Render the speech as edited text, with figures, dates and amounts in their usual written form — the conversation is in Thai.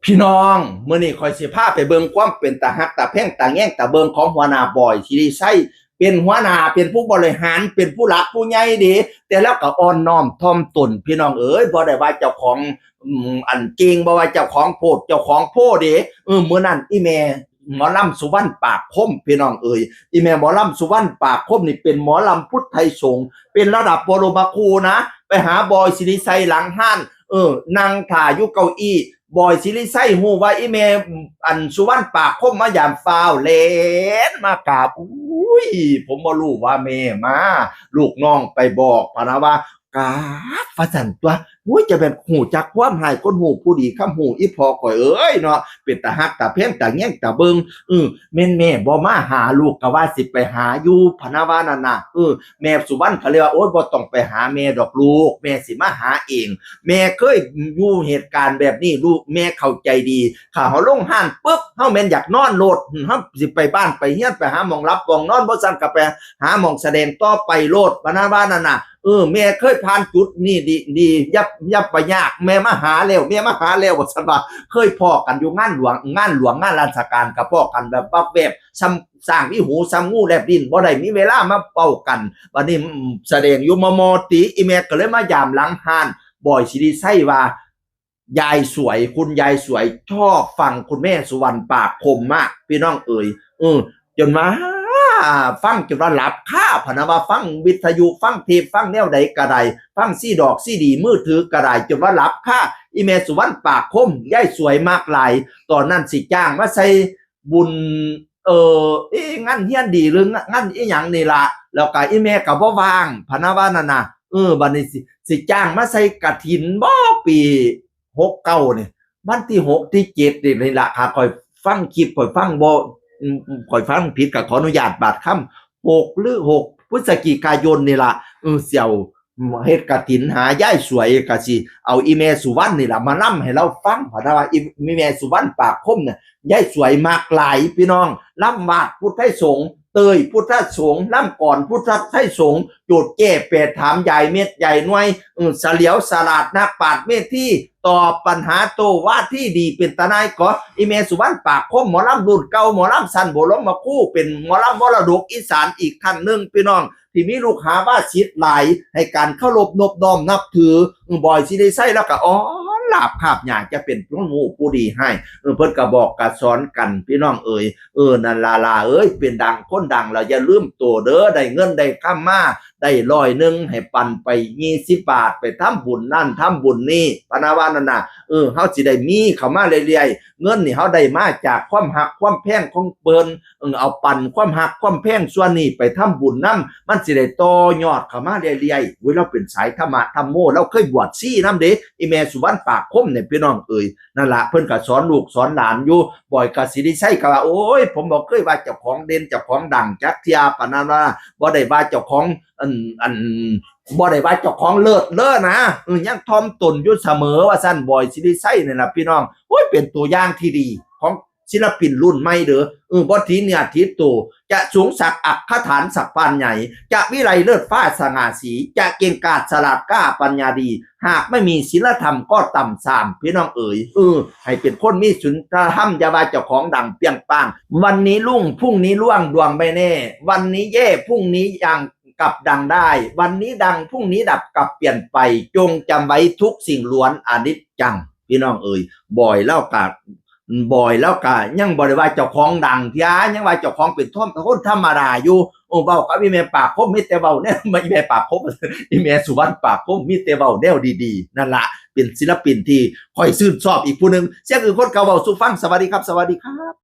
พี่น้องมื้อนี้ข่อยสิพาไปเบิ่งความเป็นตาฮักตาแพงตาแง่งตาเบิ่งของหัวหน้าบอยสิริชัยเป็นหัวหน้าเป็นผู้บริหารเป็นผู้หลักผู้ใหญ่เด้แต่แล้วก็อ่อนน้อมถ่อมตนพี่น้องเอ้ยบ่ได้ว่าเจ้าของอันจริงบ่ว่าเจ้าของโพดเจ้าของโพเด้มื้อนั้นอีแม่หมอลำสุวรรณปากคมพี่น้องเอ้ยอีแม่หมอลำสุวรรณปากคมนี่เป็นหมอลำพุทธไทยสงฆ์เป็นระดับปรมาครูนะไปหาบอยสิริชัยหลังห้านนั่งถ่าอยู่เก้าอี้บอยสิริชัยฮู้ว่าอีแม่อันสุวรรณปากคมมายามฟ้าวเล่นมากราบอุ้ยผมบ่รู้ว่าแม่มาลูกน้องไปบอกพะนะว่ากราบว่าซั่นตัวอุ้ยจะเป็นหูจักความหายคนหูผู้ดีคำหูอีพอข่อยเอ้ยเนาะเป็นตาฮักตาแพงตาแง่งตาเบิงแม่นแม่บ่มาหาลูกก็ว่าสิไปหาอยู่พะนะว่านั่นน่ะแม่สุวรรณก็เลยว่าโอ๊ยบ่ต้องไปหาแม่ดอกลูกแม่สิมาหาเองแม่เคยอยู่เหตุการณ์แบบนี้ลูกแม่เข้าใจดีถ้าเฮาลงห้านปึ๊บเฮาแม่นอยากนอนโลดเฮาสิไปบ้านไปเฮียนไปหาหม้องรับหม้องนอนบ่ซั่นก็ไปหาหม้องแสดงต่อไปโลดพะนะว่านั่นน่ะแม่เคยผ่านจุดนี้ดียับไปยากแม่มาหาแล้วว่าซั่นว่าเคยพ้อกันอยู่งานหลวงงานราชการก็พ้อกันแบบปั๊บแวบซ้ำสร้างอีหูซ้ำงูแลบดินบ่ได้มีเวลามาเป้ากันบัดนี้แสดงอยู่มติอีแม่ก็เลยมายามหลังห้านบอยสิริชัยว่ายายสวยคุณยายสวยชอบฟังคุณแม่สุวรรณปากคมมากพี่น้องเอ๋ยจนมาฟังจนว่าหลับค่าพะนะว่าฟังวิทยุฟังเทปฟังแนวใดก็ได้ฟังซีดอกซีดีมือถือก็ได้จนว่าหลับค่าอีเมสุวรรณปากคมยายสวยมากหลายตอนนั้นสิจ้างมาใส่บุญงานเฮียนดีหรืองานอีหยังนี่ล่ะแล้วก็อีเมก็บ่ว่างพะนะว่านั่นน่ะบัดนี้สิจ้างมาใส่กฐินบ่ปี69นี่วันที่6ที่7นี่ล่ะค่ะค่อยฟังคลิปค่อยฟังบ่ข่อยฟังผิดก็ขออนุญาตบาดคำ6หรือ6พฤศจิกายนนี่ล่ะเสี่ยวเฮ็ดกฐินหายายสวยก็สิเอาอีแม่สุวรรณนี่ล่ะมานำให้เราฟังเพราะว่าอีแม่สุวรรณปากคมเนี่ยยายสวยมากหลายพี่น้องลำวาดพุทธไทยสงฆ์เตยพุทธสงฆ์ลำก่อนพุทธไทยสงฆ์โจทย์แก้แปดถามใหญ่เม็ดใหญ่หน่วยเสลียวสลาดนักปราชญ์เมธที่ตอบปัญหาโตว่าที่ดีเป็นตาหนายก็อีเมสุวรรณปากคมหมอลำรุ่นเก่าหมอลำสันโบลมมาคู่เป็นหมอลำมรดกอีสานอีกท่านหนึ่งพี่น้องที่มีลูกหาว่าชิดหลายให้การเคารพนบน้อมนับถือบอยสิได้ใส่แล้วก็ลาบคาบหยาจะเป็นผู้ดีให้เพิ่นก็บอกก็สอนกันพี่น้องเอ๋ยนั่นลาเอ้ยเป็นดังคนดังแล้วอย่าลืมตัวเด้อได้เงินได้ค่ามาได้100ให้ปันไป20 บาทไปทำบุญนั่นทำบุญนี่ปะนะว่านั่นน่ะเฮาสิได้มีเข้ามาเรื่อยๆเงินนี่เฮาได้มาจากความหักความแพงของเปิ้นเอาปันความหักความแพงส่วนนี้ไปทำบุญนำมันสิได้ต่อยอดเข้ามาเรื่อยๆเราเป็นสายธรรมะธรรมโมเราเคยบวชซี่นำเด้อีแม่สุวรรณปากคมเนี่ยพี่น้องเอ๋ยนั่นล่ะเพิ่นก็สอนลูกสอนหลานอยู่บ่อยก็สิได้ใช้ก็ว่าโอ้ยผมบ่เคยว่าเจ้าของเด่นเจ้าของดังจักเที่ยปานนั้นว่าบ่ได้ว่าเจ้าของบ่ได้ว่าเจ้าของเลิศนะยังถ่อมตนอยู่เสมอว่าซั่นบอยสิริชัยนี่ล่ะพี่น้องโอ้ยเป็นตัวอย่างที่ดีของศิลปินรุ่นใหม่เด้อบ่ทีเนี่ยทีโตจะสูงสักอักขฐานสักปานใหญ่จะวิไลเลิศฟ้าสง่าสีจะเก่งกาจฉลาดกล้าปัญญาดีหากไม่มีศีลธรรมก็ต่ำทรามพี่น้องเอ๋ยให้เป็นคนมีศีลธรรมอย่าว่าเจ้าของดังเปียงปังวันนี้รุ่งพรุ่งนี้ร่วงดวงไม่แน่วันนี้แย่พรุ่งนี้ยังกลับดังได้วันนี้ดังพรุ่งนี้ดับกลับเปลี่ยนไปจงจำไว้ทุกสิ่งล้วนอนิจจังพี่น้องเอ๋ยบ่อยแล้วก็ยังบ่ได้ว่าเจ้าของดังเที่ยยังว่าเจ้าของเป็นคนธรรมดาอยู่เว้ากับอีแม่ปากคมมีแต่เว้าแนวอีแม่ปากคมอีแม่สุวรรณปากคมมีแต่เว้าแนวดีๆนั่นล่ะเป็นศิลปินที่ค่อยชื่นชอบอีกผู้นึงเสียงคือคนเก่าเว้าสู่ฟังสวัสดีครับ